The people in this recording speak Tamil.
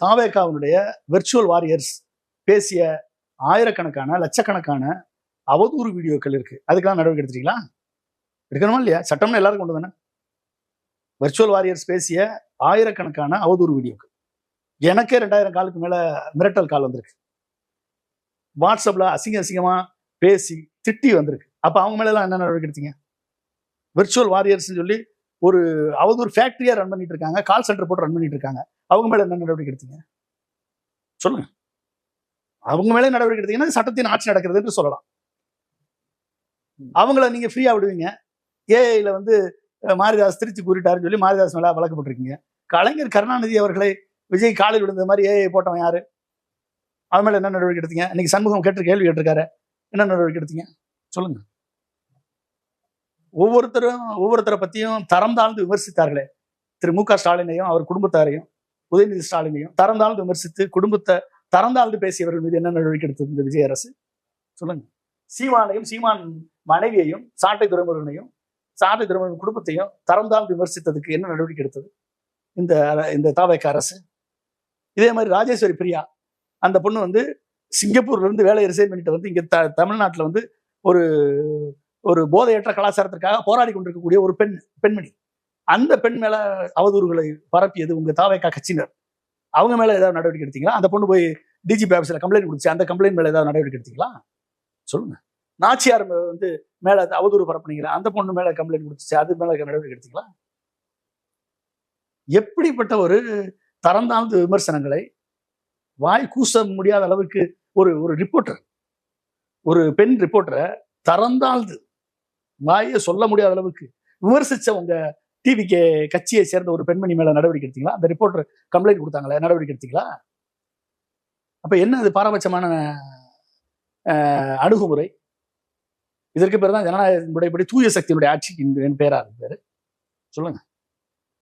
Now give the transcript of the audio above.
தாவேகாவினுடைய வெர்ச்சுவல் வாரியர்ஸ் பேசிய ஆயிரக்கணக்கான லட்சக்கணக்கான அவதூறு வீடியோக்கள் இருக்கு. அதுக்கெல்லாம் நடவடிக்கை எடுத்துட்டீங்களா? எடுக்கணுமா இல்லையா? சட்டம்னு எல்லாரும் கொண்டு தானே. வெர்ச்சுவல் வாரியர்ஸ் பேசிய ஆயிரக்கணக்கான அவதூறு வீடியோக்கள். எனக்கே 2000 காலுக்கு மேல மிரட்டல் கால் வந்திருக்கு. வாட்ஸ்அப்ல அசிங்கமா பேசி திட்டி வந்திருக்கு. அப்ப அவங்க மேல எல்லாம் என்ன நடவடிக்கை எடுத்தீங்க? வெர்ச்சுவல் வாரியர்ஸ் சொல்லி ஒரு அவதூறு ஃபேக்டரியா ரன் பண்ணிட்டு இருக்காங்க, கால் சென்டர் போட்டு ரன் பண்ணிட்டு இருக்காங்க. அவங்க மேல என்ன நடவடிக்கை எடுத்தீங்க? சொல்லுங்க. அவங்க மேலே நடவடிக்கை எடுத்தீங்கன்னா சட்டத்தின் ஆட்சி நடக்கிறது என்று சொல்லலாம். அவங்கள நீங்க ஃப்ரீயா விடுவீங்க. ஏஐல மாரிதாஸ் திருச்சி கூறிட்டாருன்னு சொல்லி மாரிதாஸ் மேல வழக்கு போட்டிருக்கீங்க. கலைஞர் கருணாநிதி அவர்களை விஜய் காலில் விழுந்த மாதிரி ஏஐ போட்டவன் யாரு? அவன் மேல என்ன நடவடிக்கை எடுத்தீங்க? இன்னைக்கு சண்முகம் கேள்வி கேட்டிருக்காரு, என்ன நடவடிக்கை எடுத்தீங்க? சொல்லுங்க. ஒவ்வொருத்தரை பத்தியும் தரம் தாழ்ந்து விமர்சித்தார்களே. திரு மு க ஸ்டாலினையும் அவர் குடும்பத்தாரையும் உதயநிதி ஸ்டாலினையும் தரம் தாழ்ந்து விமர்சித்து குடும்பத்தை தரம் தாழ்ந்து பேசியவர்கள் மீது என்ன நடவடிக்கை எடுத்தது இந்த விஜய் அரசு? சொல்லுங்க. சீமானையும் சீமான் மனைவியையும் சாட்டை துரைமுருகனையும் சாட்டை துரைமுருகன் குடும்பத்தையும் தரம் தாழ்ந்து விமர்சித்ததுக்கு என்ன நடவடிக்கை எடுத்தது இந்த தாவேக அரசு? இதே மாதிரி ராஜேஸ்வரி பிரியா, அந்த பொண்ணு சிங்கப்பூர்ல இருந்து வேலையை ரிசைன் பண்ணிட்டு இங்க தமிழ்நாட்டுல ஒரு ஒரு போதையற்ற கலாச்சாரத்திற்காக போராடி கொண்டிருக்கக்கூடிய ஒரு பெண்மணி. அந்த பெண் மேல அவதூறுகளை பரப்பியது உங்க தாவேக கட்சியினர். அவங்க மேல ஏதாவது நடவடிக்கை எடுத்தீங்களா? அந்த பொண்ணு போய் டிஜிபி ஆஃபீஸ்ல கம்ப்ளைண்ட் கொடுத்து அந்த கம்ப்ளைண்ட் மேல ஏதாவது நடவடிக்கை எடுத்தீங்களா? சொல்லுங்க. நாச்சியார் மேல அவதூறு பரப்புனீங்களா? அந்த பொண்ணு மேல கம்ப்ளைண்ட் கொடுத்துச்சு, அது மேல நடவடிக்கை எடுத்தீங்களா? எப்படிப்பட்ட ஒரு தரந்தாழ்ந்த விமர்சனங்களை வாய் கூச முடியாத அளவுக்கு ஒரு ரிப்போர்ட்டர், ஒரு பெண் ரிப்போர்ட்டரை தரந்தாழ்ந்து வாயை சொல்ல முடியாத அளவுக்கு விமர்சிச்ச உங்க டிவிகே கட்சியை சேர்ந்த ஒரு பெண்மணி மேல நடவடிக்கை எடுத்தீங்களா? அந்த ரிப்போர்ட்டர் கம்ப்ளைண்ட் கொடுத்தாங்களே, நடவடிக்கை எடுத்தீங்களா? அப்ப என்ன அது பாரபட்சமான அணுகுமுறை? இதற்கு பேர் தான் ஜனநாயக முறைப்படி தூய சக்தியினுடைய ஆட்சிக்கு பேரா இருக்கு. சொல்லுங்க.